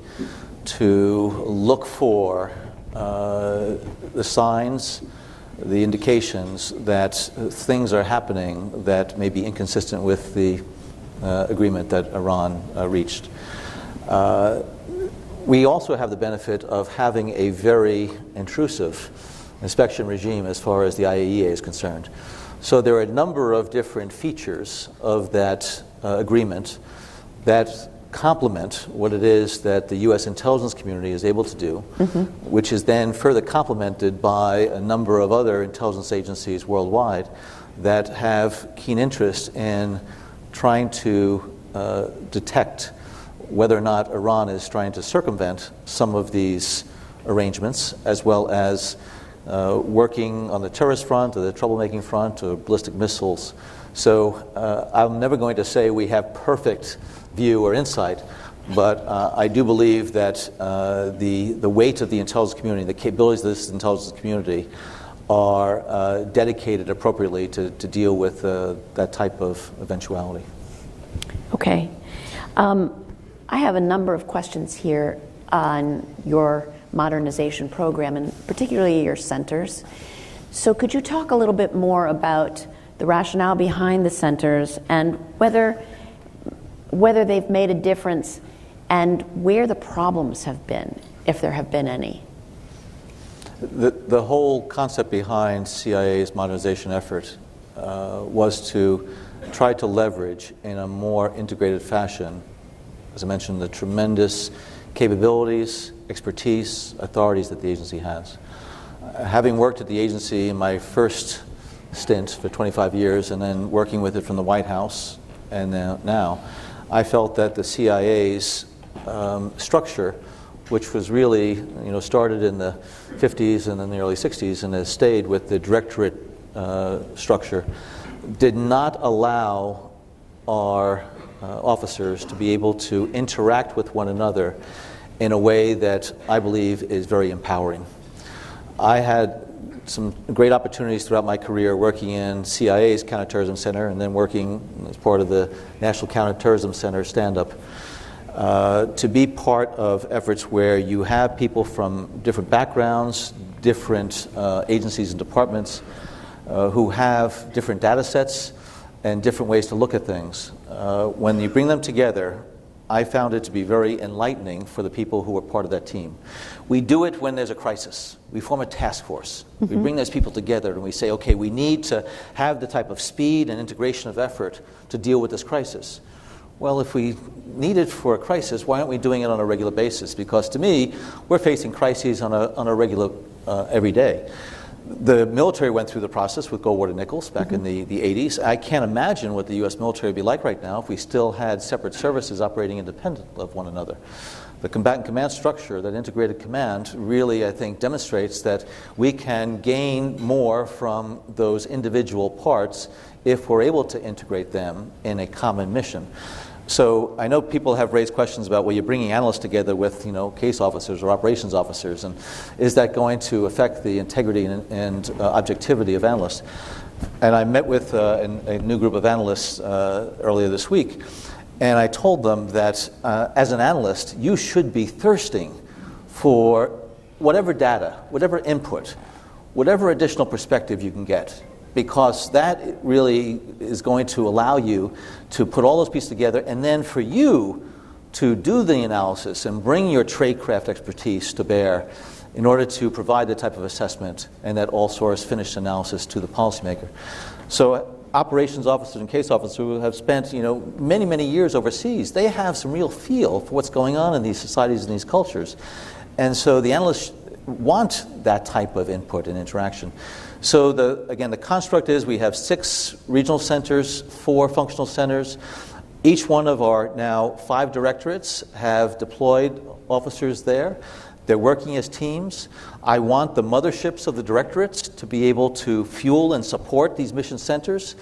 to look for the signs, the indications that things are happening that may be inconsistent with the agreement that Iran reached. We also have the benefit of having a very intrusive inspection regime as far as the IAEA is concerned. So there are a number of different features of that agreement that complement what it is that the U.S. intelligence community is able to do, which is then further complemented by a number of other intelligence agencies worldwide that have keen interest in trying to detect whether or not Iran is trying to circumvent some of these arrangements, as well as working on the terrorist front or the troublemaking front or ballistic missiles. So I'm never going to say we have perfect view or insight, but I do believe that the weight of the intelligence community, the capabilities of this intelligence community are dedicated appropriately to deal with that type of eventuality. Okay. I have a number of questions here on your modernization program, and particularly your centers. So could you talk a little bit more about the rationale behind the centers and whether they've made a difference and where the problems have been, if there have been any? The whole concept behind CIA's modernization effort was to try to leverage in a more integrated fashion, as I mentioned, the tremendous capabilities, expertise, authorities that the agency has. Having worked at the agency in my first stint for 25 years and then working with it from the White House and now, I felt that the CIA's structure, which was really started in the 50s and in the early 60s and has stayed with the directorate structure, did not allow our officers to be able to interact with one another in a way that I believe is very empowering. I had some great opportunities throughout my career working in CIA's Counterterrorism Center and then working as part of the National Counterterrorism Center stand-up to be part of efforts where you have people from different backgrounds, different agencies and departments who have different data sets and different ways to look at things. When you bring them together, I found it to be very enlightening for the people who were part of that team. We do it when there's a crisis. We form a task force. We bring those people together and we say, okay, we need to have the type of speed and integration of effort to deal with this crisis. Well, if we need it for a crisis, why aren't we doing it on a regular basis? Because to me, we're facing crises on a regular, every day. The military went through the process with Goldwater Nichols back in the 80s. I can't imagine what the U.S. military would be like right now if we still had separate services operating independent of one another. The combatant command structure, that integrated command, really, I think, demonstrates that we can gain more from those individual parts if we're able to integrate them in a common mission. So I know people have raised questions about, well, you're bringing analysts together with, case officers or operations officers, and is that going to affect the integrity and objectivity of analysts? And I met with a new group of analysts earlier this week, and I told them that as an analyst, you should be thirsting for whatever data, whatever input, whatever additional perspective you can get, because that really is going to allow you to put all those pieces together, and then for you to do the analysis and bring your tradecraft expertise to bear in order to provide the type of assessment and that all-source finished analysis to the policymaker. So operations officers and case officers who have spent many, many years overseas, they have some real feel for what's going on in these societies and these cultures. And so the analysts want that type of input and interaction. So again, the construct is we have 6 regional centers, 4 functional centers. Each one of our now 5 directorates have deployed officers there. They're working as teams. I want the motherships of the directorates to be able to fuel and support these mission centers.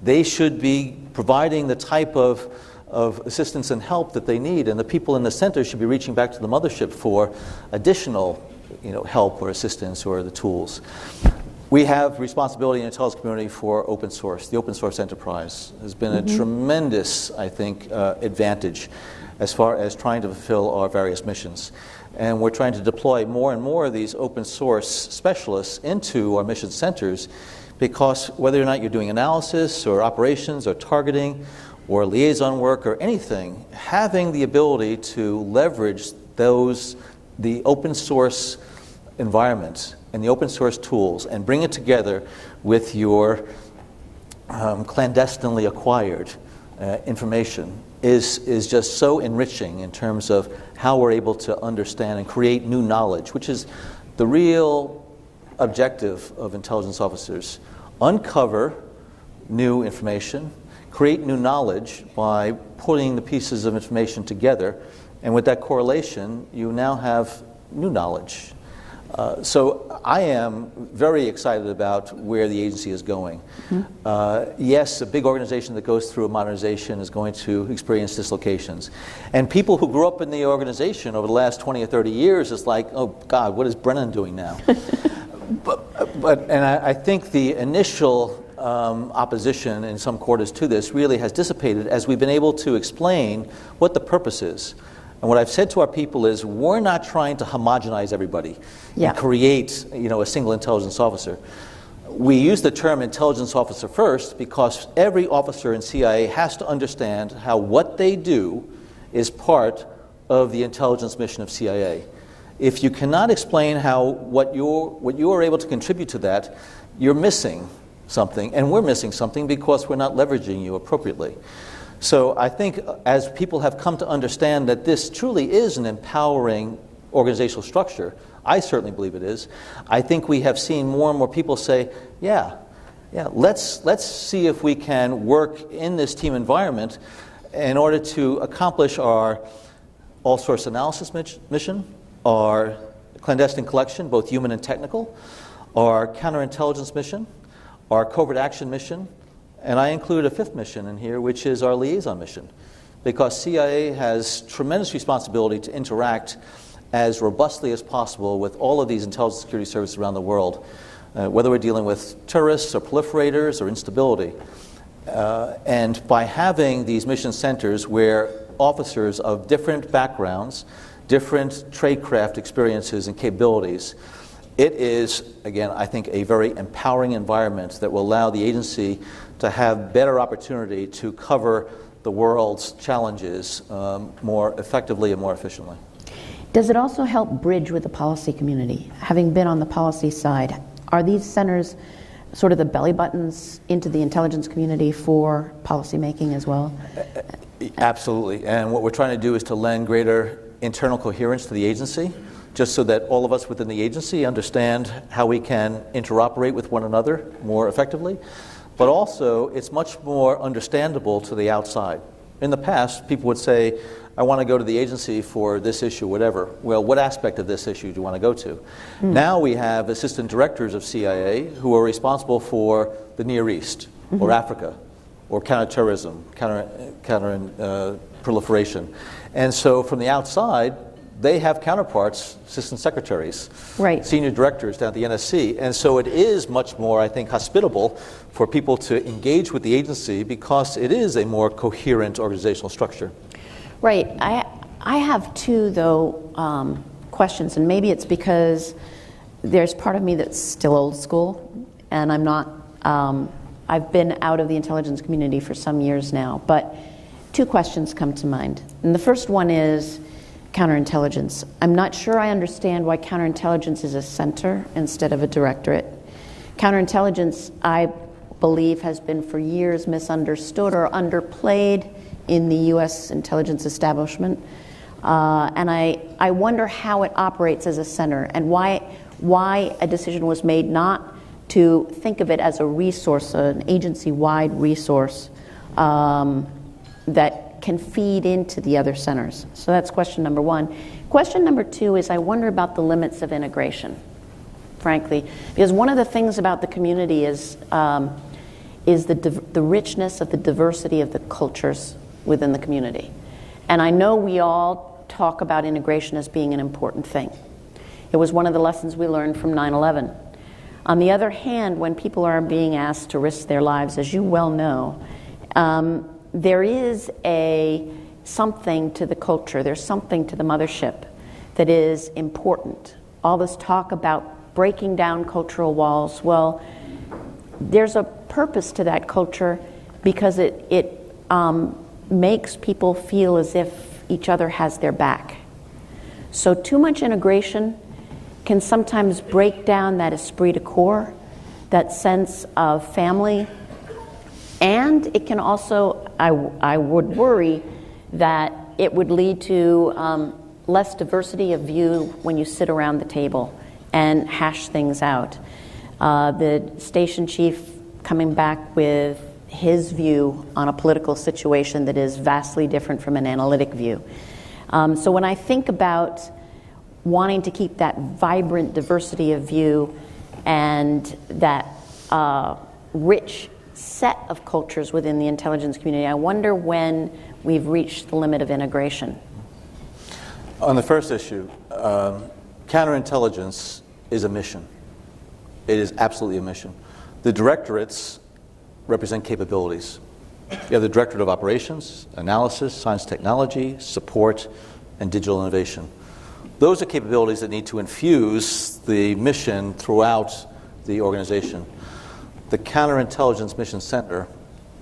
They should be providing the type of assistance and help that they need, and the people in the center should be reaching back to the mothership for additional help or assistance or the tools. We have responsibility in the intelligence community for open source. The open source enterprise has been a tremendous, I think, advantage as far as trying to fulfill our various missions. And we're trying to deploy more and more of these open source specialists into our mission centers, because whether or not you're doing analysis or operations or targeting or liaison work or anything, having the ability to leverage the open source environment and the open source tools and bring it together with your clandestinely acquired information is just so enriching in terms of how we're able to understand and create new knowledge, which is the real objective of intelligence officers. Uncover new information, create new knowledge by putting the pieces of information together, and with that correlation, you now have new knowledge. So I am very excited about where the agency is going. Yes, a big organization that goes through a modernization is going to experience dislocations. And people who grew up in the organization over the last 20 or 30 years is like, oh God, what is Brennan doing now? And I think the initial opposition in some quarters to this really has dissipated as we've been able to explain what the purpose is. And what I've said to our people is, we're not trying to homogenize everybody and create, a single intelligence officer. We use the term intelligence officer first because every officer in CIA has to understand how what they do is part of the intelligence mission of CIA. If you cannot explain how what you are able to contribute to that, you're missing something, and we're missing something because we're not leveraging you appropriately. So I think as people have come to understand that this truly is an empowering organizational structure, I certainly believe it is, I think we have seen more and more people say, let's see if we can work in this team environment in order to accomplish our all-source analysis mission, our clandestine collection, both human and technical, our counterintelligence mission, our covert action mission, and I include a fifth mission in here, which is our liaison mission, because CIA has tremendous responsibility to interact as robustly as possible with all of these intelligence security services around the world, whether we're dealing with terrorists or proliferators or instability. And by having these mission centers where officers of different backgrounds, different tradecraft experiences and capabilities, it is, again, I think, a very empowering environment that will allow the agency to have better opportunity to cover the world's challenges more effectively and more efficiently. Does it also help bridge with the policy community? Having been on the policy side, are these centers sort of the belly buttons into the intelligence community for policy making as well? Absolutely. And what we're trying to do is to lend greater internal coherence to the agency, just so that all of us within the agency understand how we can interoperate with one another more effectively. But also, it's much more understandable to the outside. In the past, people would say, I want to go to the agency for this issue, whatever. Well, what aspect of this issue do you want to go to? Now we have assistant directors of CIA who are responsible for the Near East, or Africa, or counterterrorism, counter proliferation. And so from the outside, they have counterparts, assistant secretaries, senior directors down at the NSC. And so it is much more, I think, hospitable for people to engage with the agency because it is a more coherent organizational structure. Right. I have two, though, questions, and maybe it's because there's part of me that's still old school, and I'm not, I've been out of the intelligence community for some years now, but two questions come to mind. And the first one is counterintelligence. I'm not sure I understand why counterintelligence is a center instead of a directorate. Counterintelligence, I believe, has been for years misunderstood or underplayed in the U.S. intelligence establishment. And I wonder how it operates as a center and why a decision was made not to think of it as a resource, an agency-wide resource that can feed into the other centers. So that's question number one. Question number two is I wonder about the limits of integration, frankly, because one of the things about the community is the richness of the diversity of the cultures within the community. And I know we all talk about integration as being an important thing. It was one of the lessons we learned from 9/11. On the other hand, when people are being asked to risk their lives, as you well know, there is something to the culture, there's something to the mothership that is important. All this talk about breaking down cultural walls, well, there's a purpose to that culture because it makes people feel as if each other has their back. So too much integration can sometimes break down that esprit de corps, that sense of family, and it can also, I would worry that it would lead to less diversity of view when you sit around the table and hash things out. The station chief coming back with his view on a political situation that is vastly different from an analytic view. So when I think about wanting to keep that vibrant diversity of view and that rich set of cultures within the intelligence community, I wonder when we've reached the limit of integration. On the first issue, counterintelligence is a mission. It is absolutely a mission. The directorates represent capabilities. You have the Directorate of Operations, Analysis, Science Technology, Support, and Digital Innovation. Those are capabilities that need to infuse the mission throughout the organization. The Counterintelligence Mission Center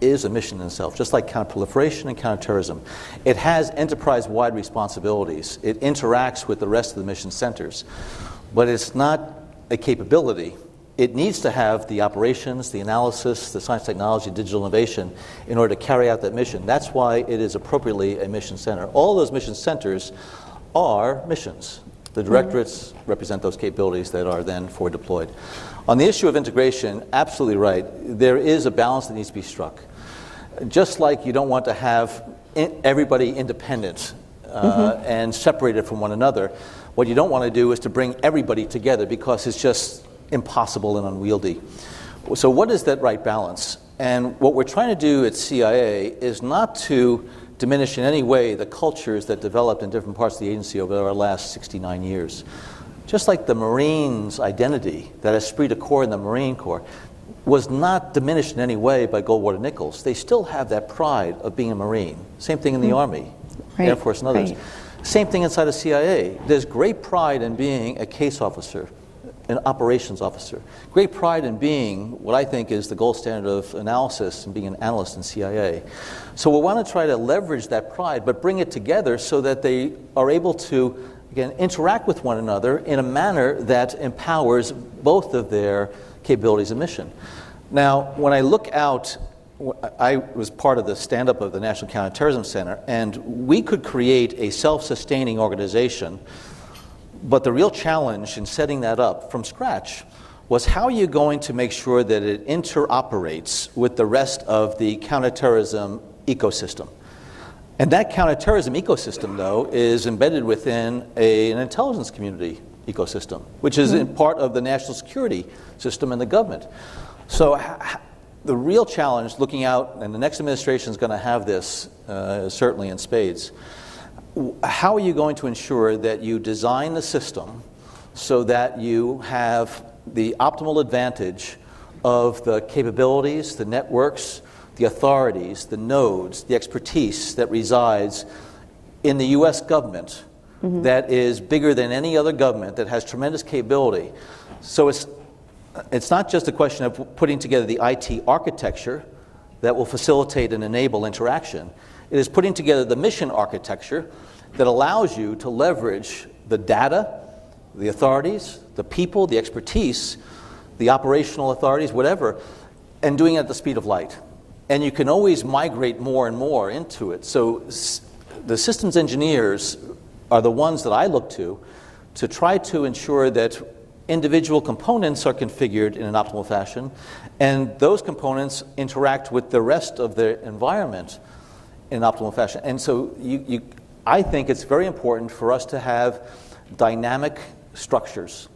is a mission in itself, just like counterproliferation and counterterrorism. It has enterprise-wide responsibilities. It interacts with the rest of the mission centers, but it's not a capability. It needs to have the operations, the analysis, the science technology, digital innovation in order to carry out that mission. That's why it is appropriately a mission center. All those mission centers are missions. The directorates represent those capabilities that are then forward deployed. On the issue of integration, absolutely right. There is a balance that needs to be struck. Just like you don't want to have everybody independent and separated from one another, what you don't want to do is to bring everybody together because it's just impossible and unwieldy. So what is that right balance? And what we're trying to do at CIA is not to diminish in any way the cultures that developed in different parts of the agency over our last 69 years. Just like the Marines' identity, that esprit de corps in the Marine Corps, was not diminished in any way by Goldwater Nichols. They still have that pride of being a Marine. Same thing in the Army, Air Force, and others. Same thing inside of CIA. There's great pride in being a case officer, an operations officer. Great pride in being what I think is the gold standard of analysis and being an analyst in CIA. So we want to try to leverage that pride, but bring it together so that they are able to, again, interact with one another in a manner that empowers both of their capabilities and mission. Now, when I look out, I was part of the stand-up of the National Counterterrorism Center, and we could create a self-sustaining organization. But the real challenge in setting that up from scratch was how are you going to make sure that it interoperates with the rest of the counterterrorism ecosystem? And that counterterrorism ecosystem, though, is embedded within an intelligence community ecosystem, which is in part of the national security system and the government. So the real challenge looking out, and the next administration is going to have this certainly in spades, how are you going to ensure that you design the system so that you have the optimal advantage of the capabilities, the networks, the authorities, the nodes, the expertise that resides in the U.S. government that is bigger than any other government, that has tremendous capability. So it's not just a question of putting together the IT architecture that will facilitate and enable interaction. It is putting together the mission architecture that allows you to leverage the data, the authorities, the people, the expertise, the operational authorities, whatever, and doing it at the speed of light. And you can always migrate more and more into it. So the systems engineers are the ones that I look to try to ensure that individual components are configured in an optimal fashion, and those components interact with the rest of the environment in an optimal fashion. And so I think it's very important for us to have dynamic structures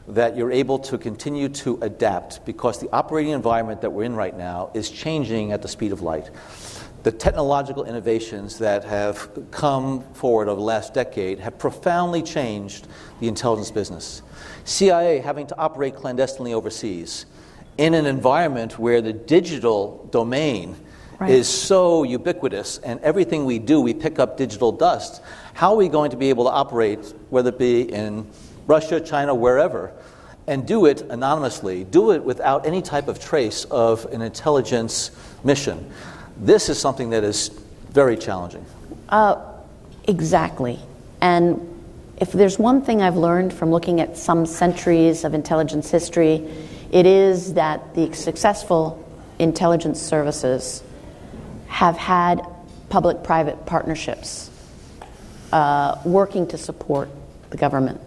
that you're able to continue to adapt, because the operating environment that we're in right now is changing at the speed of light. The technological innovations that have come forward over the last decade have profoundly changed the intelligence business. CIA having to operate clandestinely overseas in an environment where the digital domain is so ubiquitous, and everything we do, we pick up digital dust. How are we going to be able to operate, whether it be in Russia, China, wherever, and do it anonymously, do it without any type of trace of an intelligence mission? This is something that is very challenging. Exactly. And if there's one thing I've learned from looking at some centuries of intelligence history, it is that the successful intelligence services have had public-private partnerships working to support the government.